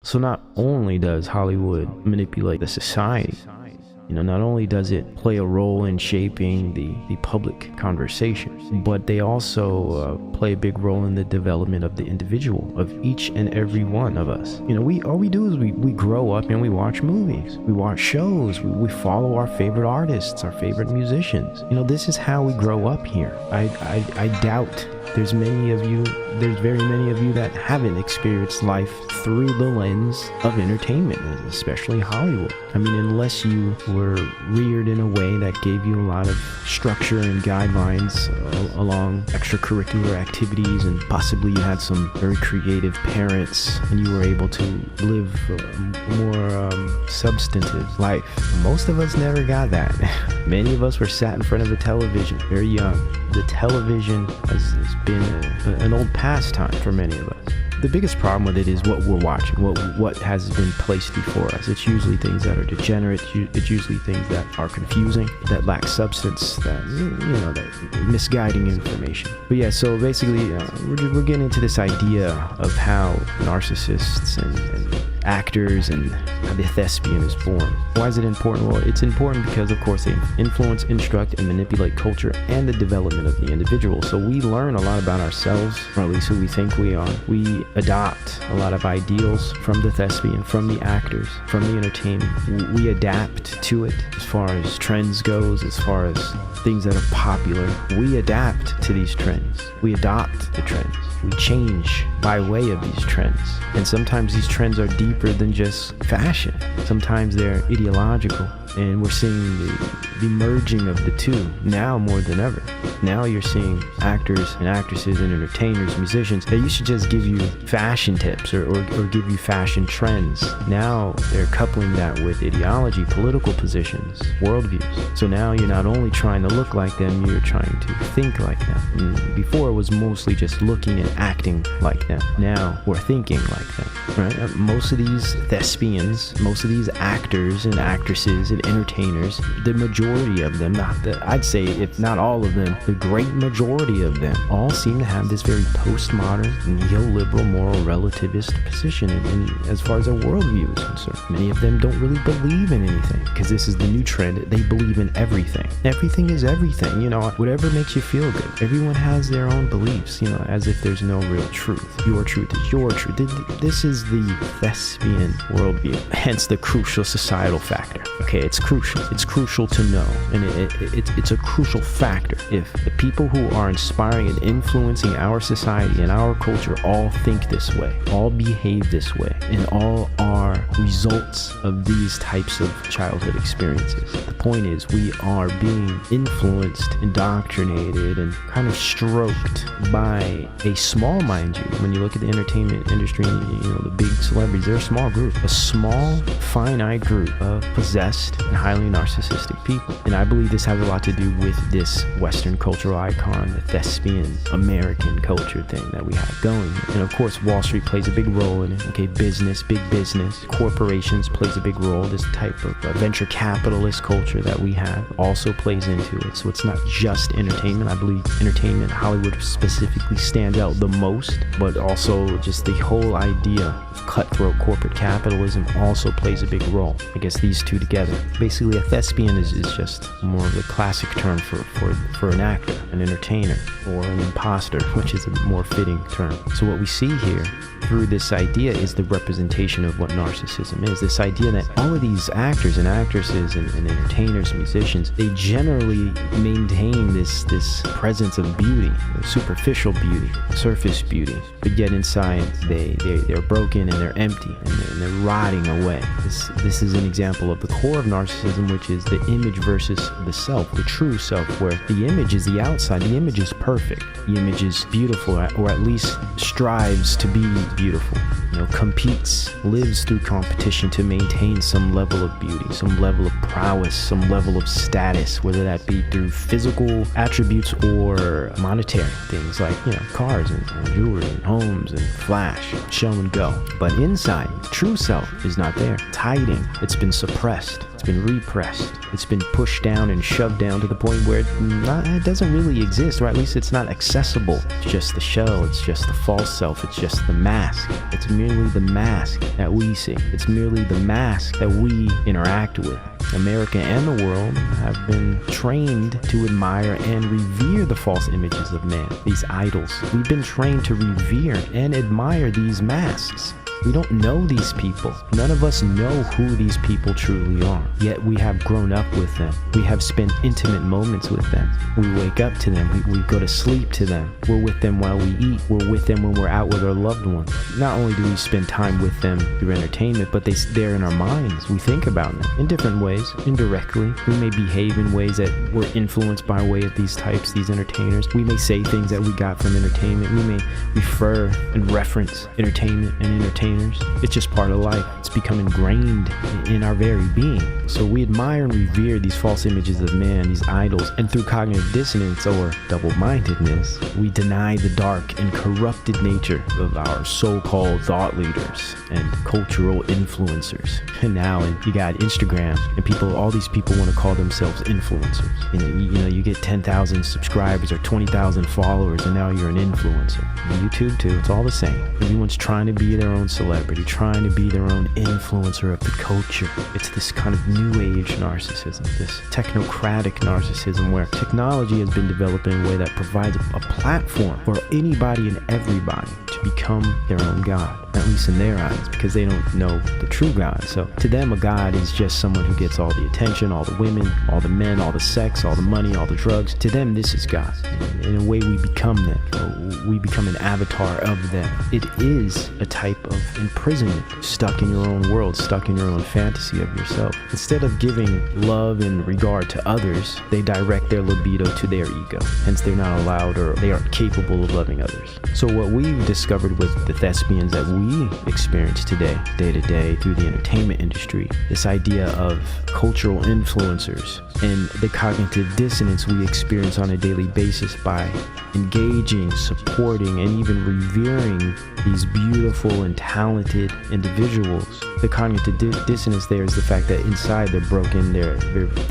So not only does Hollywood manipulate the society, not only does it play a role in shaping the public conversation, but they also play a big role in the development of the individual, of each and every one of us. All we do is we grow up and we watch movies, we watch shows, we follow our favorite artists, our favorite musicians. This is how we grow up here. I doubt there's very many of you that haven't experienced life through the lens of entertainment, especially Hollywood. Unless you were reared in a way that gave you a lot of structure and guidelines along extracurricular activities, and possibly you had some very creative parents and you were able to live a more substantive life. Most of us never got that. Many of us were sat in front of a television very young. The television has been an old pastime for many of us. The biggest problem with it is what we're watching, what has been placed before us. It's usually things that are degenerate. It's usually things that are confusing, that lack substance, that misguiding information. But yeah, so basically, we're getting into this idea of how narcissists and actors and how the thespian is born. Why is it important? Well, it's important because, of course, they influence, instruct, and manipulate culture and the development of the individual. So we learn a lot about ourselves, or at least who we think we are. We adopt a lot of ideals from the thespian, from the actors, from the entertainment. We adapt to it as far as trends goes, as far as things that are popular. We adapt to these trends. We adopt the trends. We change by way of these trends. And sometimes these trends are deeper than just fashion. Sometimes they're ideological. And we're seeing the merging of the two now more than ever. Now you're seeing actors and actresses and entertainers, musicians that used to just give you fashion tips or give you fashion trends. Now they're coupling that with ideology, political positions, worldviews. So now you're not only trying to look like them, you're trying to think like them. And before it was mostly just looking and acting like them. Now we're thinking like them, right? Most of these thespians, most of these actors and actresses and entertainers, the majority of them, I'd say if not all of them, the great majority of them all seem to have this very postmodern, neoliberal, moral relativist position in as far as their worldview is concerned. Many of them don't really believe in anything because this is the new trend. They believe in everything. Everything is everything, whatever makes you feel good. Everyone has their own beliefs, as if there's no real truth. Your truth is your truth. This is the thespian worldview, hence the crucial societal factor. Okay, it's crucial. It's crucial to know, and it's a crucial factor. If the people who are inspiring and influencing our society and our culture all think this way, all behave this way, and all are results of these types of childhood experiences. The point is, we are being influenced, indoctrinated, and kind of stroked by a small, mind you, when you look at the entertainment industry and the big celebrities, they're a small group, a small, finite group of possessed and highly narcissistic people. And I believe this has a lot to do with this Western cultural icon, the thespian American culture thing that we have going. And of course, Wall Street plays a big role in it. Okay, business, big business, corporations plays a big role. This type of venture capitalist culture that we have also plays into it. So it's not just entertainment. I believe entertainment, Hollywood specifically, stands out the most, but also just the whole idea of cutthroat corporate capitalism also plays a big role. I guess these two together. Basically, a thespian is just more of the classic term for an actor, an entertainer, or an imposter, which is a more fitting term. So what we see here through this idea is the representation of what narcissism is. This idea that all of these actors and actresses and entertainers, musicians, they generally maintain this presence of beauty, superficial beauty, surface beauty, but yet inside they're broken and they're empty and they're rotting away. This is an example of the core of narcissism, which is the image versus the self, the true self, where the image is the outside, the image is perfect, the image is beautiful, or at least strives to be beautiful, competes, lives through competition to maintain some level of beauty, some level of prowess, some level of status, whether that be through physical attributes or monetary things like, cars and jewelry and homes and flash, show and go. But inside, true self is not there. It's hiding. It's been suppressed. It's been repressed. It's been pushed down and shoved down to the point where it doesn't really exist, or at least it's not accessible. It's just the shell. It's just the false self. It's just the mask. It's merely the mask that we see. It's merely the mask that we interact with. America and the world have been trained to admire and revere the false images of man, these idols. We've been trained to revere and admire these masks. We don't know these people. None of us know who these people truly are. Yet we have grown up with them. We have spent intimate moments with them. We wake up to them. We go to sleep to them. We're with them while we eat. We're with them when we're out with our loved ones. Not only do we spend time with them through entertainment, but they're in our minds. We think about them in different ways, indirectly. We may behave in ways that we're influenced by way of these types, these entertainers. We may say things that we got from entertainment. We may refer and reference entertainment and entertainers. It's just part of life. It's become ingrained in our very being. So we admire and revere these false images of man, these idols, and through cognitive dissonance or double-mindedness, we deny the dark and corrupted nature of our so-called thought leaders and cultural influencers. And now you got Instagram, and all these people want to call themselves influencers. You get 10,000 subscribers or 20,000 followers, and now you're an influencer. YouTube too, it's all the same. Everyone's trying to be their own celebrity, trying to be their own influencer of the culture. It's this kind of new age narcissism, this technocratic narcissism where technology has been developed in a way that provides a platform for anybody and everybody to become their own God, at least in their eyes, because they don't know the true God. So to them, a God is just someone who gets all the attention, all the women, all the men, all the sex, all the money, all the drugs. To them, this is God. In a way, we become them. We become an avatar of them. It is a type of imprisonment, stuck in your own world, stuck in your own fantasy of yourself. Instead of giving love and regard to others, they direct their libido to their ego. Hence, they're not allowed, or they aren't capable of loving others. So what we've discovered with the thespians that we experience today, day to day, through the entertainment industry, this idea of cultural influencers and the cognitive dissonance we experience on a daily basis by engaging, supporting, and even revering these beautiful and talented individuals. The cognitive dissonance there is the fact that inside they're broken, they're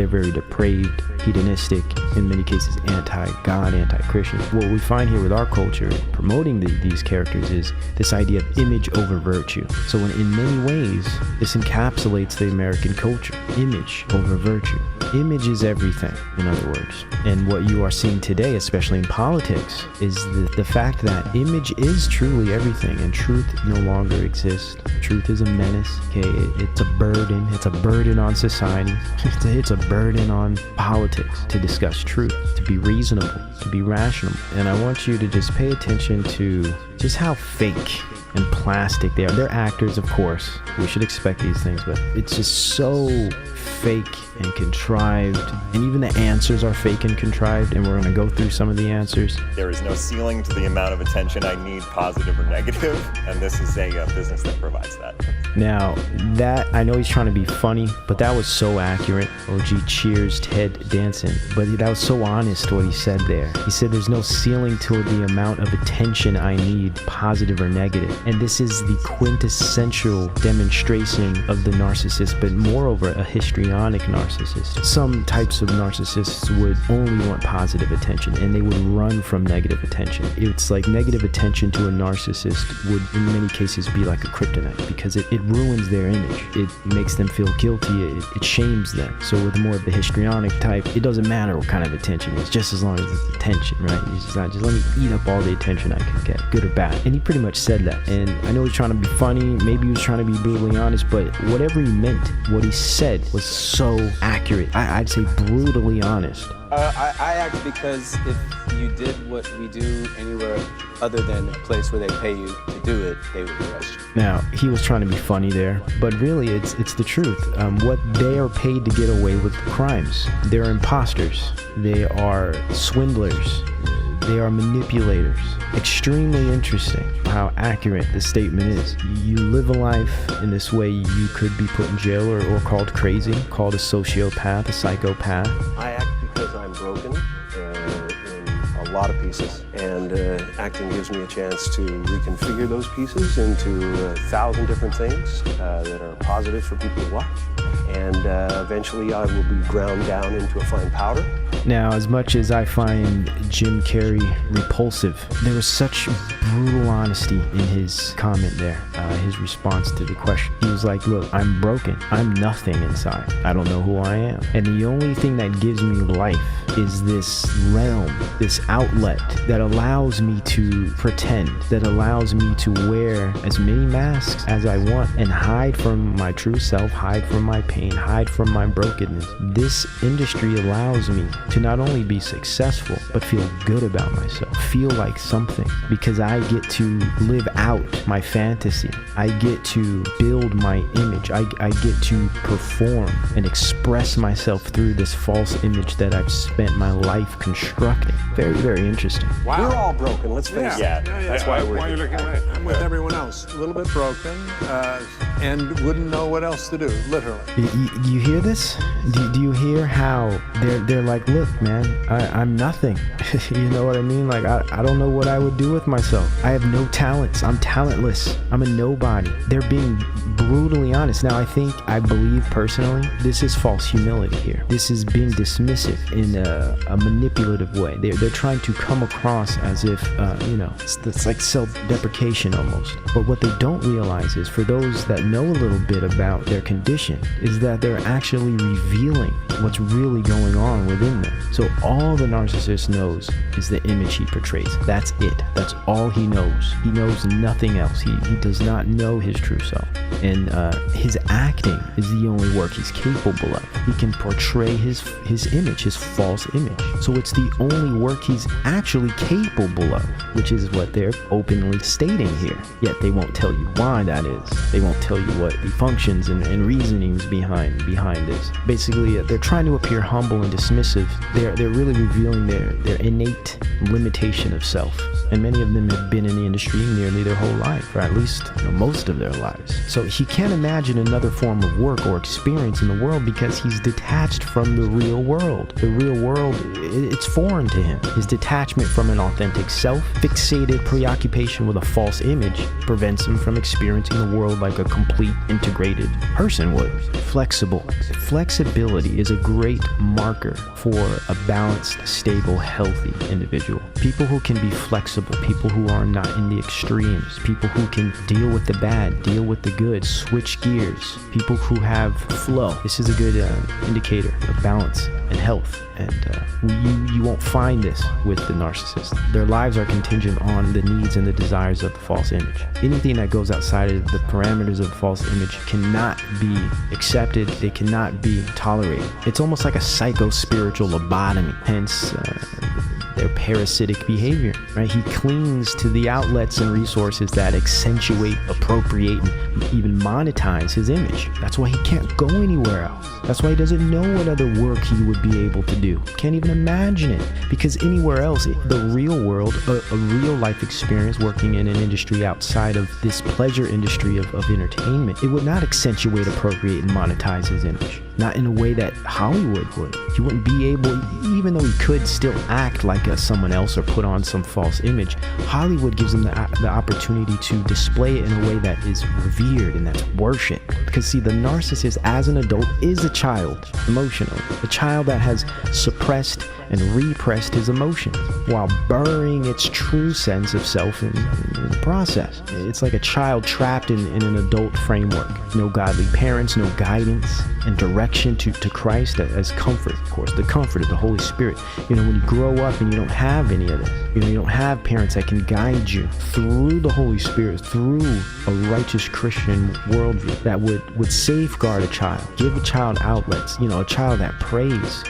very depraved, hedonistic, in many cases anti-God, anti-Christian. What we find here with our culture promoting these characters is this idea of image over virtue. So in many ways, this encapsulates the American culture. Image over virtue. Image is everything, in other words. And what you are seeing today, especially in politics, is the fact that image is truly everything, and truth no longer exists. Truth is a menace, okay? It's a burden. It's a burden on society. It's a burden on politics to discuss truth, to be reasonable, to be rational. And I want you to just pay attention to just how fake and plastic they are. They're actors, of course. We should expect these things, but it's just so fake and contrived, and even the answers are fake and contrived, and we're going to go through some of the answers. There is no ceiling to the amount of attention I need, positive or negative, and this is a business that provides that. Now, that, I know he's trying to be funny, but that was so accurate. OG cheers Ted Danson, but that was so honest what he said there. He said there's no ceiling to the amount of attention I need, positive or negative. And this is the quintessential demonstration of the narcissist, but moreover, a histrionic narcissist. Some types of narcissists would only want positive attention, and they would run from negative attention. It's like negative attention to a narcissist would, in many cases, be like a kryptonite, because it ruins their image. It makes them feel guilty. It shames them. So with more of the histrionic type, it doesn't matter what kind of attention it is, just as long as it's attention, right? It's just not, just let me eat up all the attention I can get, good or bad. And he pretty much said that. And I know he's trying to be funny, maybe he was trying to be brutally honest, but whatever he meant, what he said was so accurate. I'd say brutally honest. I act because if you did what we do anywhere other than a place where they pay you to do it, they would arrest you. Now, he was trying to be funny there, but really it's the truth. What they are paid to get away with crimes. They're imposters. They are swindlers. They are manipulators. Extremely interesting how accurate the statement is. You live a life in this way, you could be put in jail or called crazy, called a sociopath, a psychopath. I act because I'm broken in a lot of pieces, And acting gives me a chance to reconfigure those pieces into 1,000 different things that are positive for people to watch. And eventually I will be ground down into a fine powder. Now, as much as I find Jim Carrey repulsive, there was such brutal honesty in his comment there, his response to the question. He was like, look, I'm broken. I'm nothing inside. I don't know who I am. And the only thing that gives me life is this realm, this outlet that allows me to pretend, that allows me to wear as many masks as I want and hide from my true self, hide from my pain, hide from my brokenness. This industry allows me to not only be successful, but feel good about myself, feel like something, because I get to live out my fantasy. I get to build my image. I get to perform and express myself through this false image that I've spent my life constructing. Very, very interesting. Wow. We're all broken, let's face it. Yeah, That's why we're you're looking at it. I'm with everyone else, a little bit broken, and wouldn't know what else to do, literally. You hear this? Do you hear how they're like, look, man, I'm nothing. You know what I mean? Like, I don't know what I would do with myself. I have no talents. I'm talentless. I'm a nobody. They're being brutally honest. Now, I believe personally, this is false humility here. This is being dismissive in a manipulative way. They're trying to come across as if, it's like self-deprecation almost. But what they don't realize is, for those that know a little bit about their condition, is that they're actually revealing what's really going on within them. So all the narcissist knows is the image he portrays. That's it. That's all he knows. He knows nothing else. He does not know his true self. And his acting is the only work he's capable of. He can portray his image, his false image. So it's the only work he's actually capable of, which is what they're openly stating here. Yet they won't tell you why that is. They won't tell you what the functions and reasonings behind this. Basically, they're trying to appear humble and dismissive. They're really revealing their innate limitation of self. And many of them have been in the industry nearly their whole life, or at least most of their lives. So he can't imagine another form of work or experience in the world because he's detached from the real world. The real world, it's foreign to him. His detachment from an authentic self, fixated preoccupation with a false image, prevents him from experiencing the world like a complete, integrated person would. Flexible. Flexibility is a great marker for a balanced, stable, healthy individual. People who can be flexible, people who are not in the extremes, people who can deal with the bad, deal with the good, switch gears, people who have flow. This is a good indicator of balance and health. And you won't find this with the narcissist. Their lives are contingent on the needs and the desires of the false image. Anything that goes outside of the parameters of the false image cannot be accepted. They cannot be tolerated. It's almost like a psycho-spiritual lobotomy. Hence, their parasitic behavior, right? He clings to the outlets and resources that accentuate, appropriate, and even monetize his image. That's why he can't go anywhere else. That's why he doesn't know what other work he would be able to do. Can't even imagine it. Because anywhere else, the real world, a real life experience working in an industry outside of this pleasure industry of entertainment, it would not accentuate, appropriate, and monetize his image. Not in a way that Hollywood would. He wouldn't be able, even though he could still act like someone else or put on some false image, Hollywood gives him the opportunity to display it in a way that is revered and that's worship. Because see, the narcissist as an adult is a child, emotionally. A child that has suppressed and repressed his emotions while burying its true sense of self in the process. It's like a child trapped in an adult framework. No godly parents, no guidance and direction to Christ as comfort, of course, the comfort of the Holy Spirit. When you grow up and you don't have any of this, you don't have parents that can guide you through the Holy Spirit, through a righteous Christian worldview that would safeguard a child, give a child outlets, a child that prays,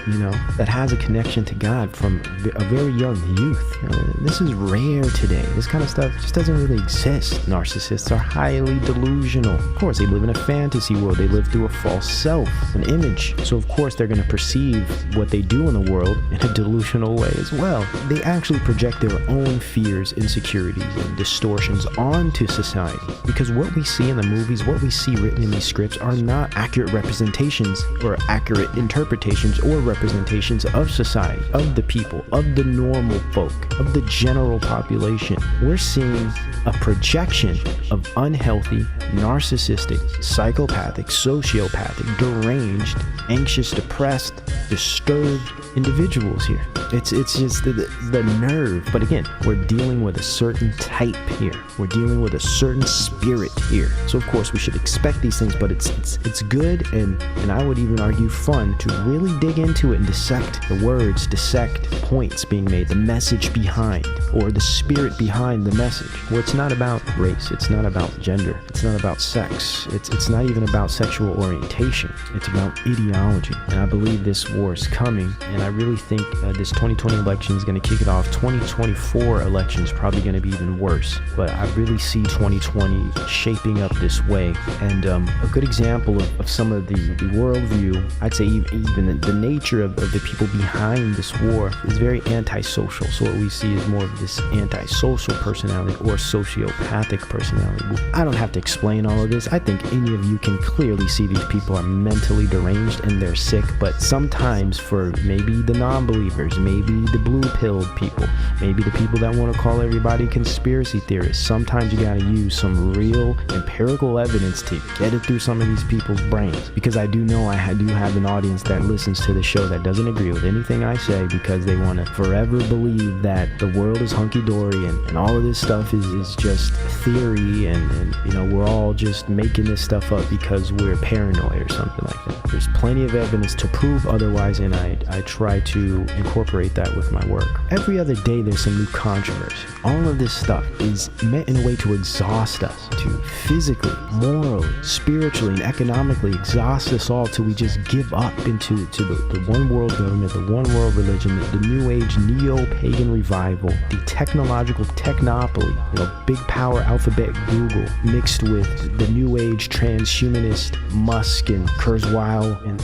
that has a connection to God from a very young youth. This is rare today. This kind of stuff just doesn't really exist. Narcissists are highly delusional. Of course, they live in a fantasy world. They live through a false self, an image. So of course, they're going to perceive what they do in the world in a delusional way as well. They actually project their own fears, insecurities, and distortions onto society. Because what we see in the movies, what we see written in these scripts are not accurate representations or accurate interpretations or representations of society, of the people, of the normal folk, of the general population. We're seeing a projection of unhealthy, narcissistic, psychopathic, sociopathic, deranged, anxious, depressed, disturbed individuals here. It's just the nerve. But again, we're dealing with a certain type here. We're dealing with a certain spirit here. So of course we should expect these things, but it's good and I would even argue fun to really dig into it and dissect the words, dissect points being made, the message behind, or the spirit behind the message. Where it's not about race, it's not about gender, it's not about sex, it's not even about sexual orientation. It's about ideology. And I believe this war is coming, and I really think this 2020 election is going to kick it off. 2024 election is probably going to be even worse, but I really see 2020 shaping up this way. And a good example of some of the worldview, I'd say even the nature of the people behind this war is very antisocial. So what we see is more of this antisocial personality or sociopathic personality. I don't have to explain all of this. I think any of you can clearly see these people are mentally deranged and they're sick, but sometimes for maybe the non-believers, maybe the blue-pilled people, maybe the people that want to call everybody conspiracy theorists, sometimes you gotta use some real empirical evidence to get it through some of these people's brains. Because I do know I do have an audience that listens to the show that doesn't agree with anything I say, because they want to forever believe that the world is hunky-dory and all of this stuff is just theory and you know, we're all just making this stuff up because we're paranoid or something like that. There's plenty of evidence to prove otherwise, and I try to incorporate that with my work. Every other day there's some new controversy. All of this stuff is meant in a way to exhaust us, to physically, morally, spiritually, and economically exhaust us all till we just give up into the one world government, the one world religion, the new age neo-pagan revival, the technological technopoly, you know, big power alphabet Google mixed with the new age transhumanist Musk and Kurzweil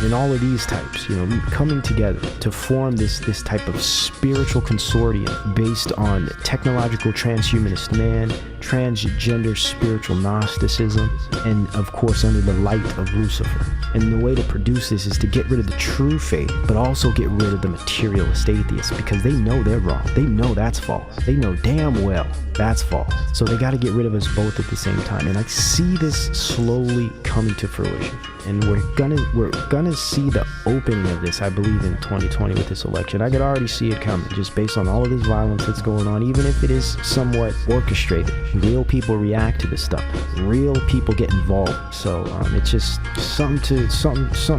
and all of these types, you know, coming together to form this type of spiritual consortium based on technological transhumanist man, transgender spiritual Gnosticism, and of course under the light of Lucifer. And the way to produce this is to get rid of the true faith, but also get rid of the materialist atheists, because they know they're wrong. They know that's false. They know damn well that's false. So they got to get rid of us both at the same time. And I see this slowly coming to fruition. And we're gonna see the opening of this, I believe, in 2020 with this election. I could already see it coming, just based on all of this violence that's going on, even if it is somewhat orchestrated. Real people react to this stuff. Real people get involved. So it's just something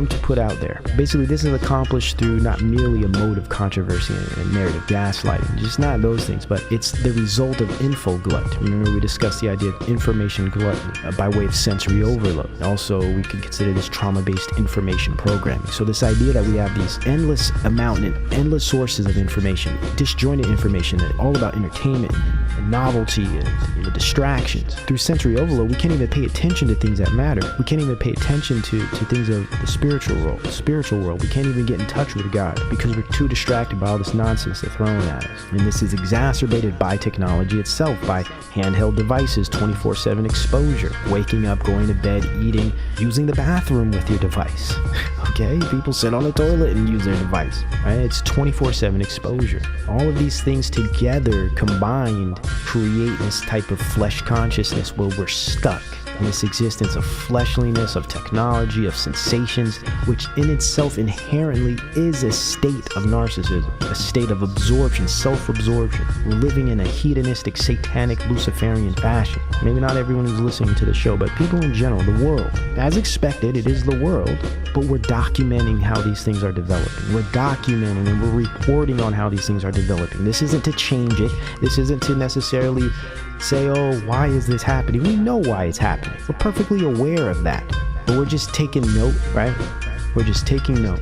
to put out there. Basically, this is accomplished through not merely a mode of controversy and narrative gaslighting, just not those things, but it's the result of info glut. Remember, we discussed the idea of information gluttony by way of sensory overload. Also, we could consider this trauma-based information programming. So this idea that we have these endless amount and endless sources of information, disjointed information, all about entertainment and novelty and, you know, distractions. Through sensory overload, we can't even pay attention to things that matter. We can't even pay attention to things of the spiritual world. We can't even get in touch with God because we're too distracted by all this nonsense they're throwing at us. And this is exacerbated by technology itself, by handheld devices, 24/7 exposure, waking up, going to bed, eating, using the bathroom with your device. Okay, people sit on the toilet and use their device, right? It's 24/7 exposure. All of these things together combined create this type of flesh consciousness where we're stuck in this existence of fleshliness, of technology, of sensations, which in itself inherently is a state of narcissism, a state of absorption, self-absorption. We're living in a hedonistic, satanic, Luciferian fashion. Maybe not everyone who's listening to the show, but people in general, the world. As expected, it is the world, but we're documenting how these things are developing. We're documenting and we're reporting on how these things are developing. This isn't to change it. This isn't to necessarily say, oh, why is this happening? We know why it's happening. We're perfectly aware of that. But we're just taking note, right? We're just taking note.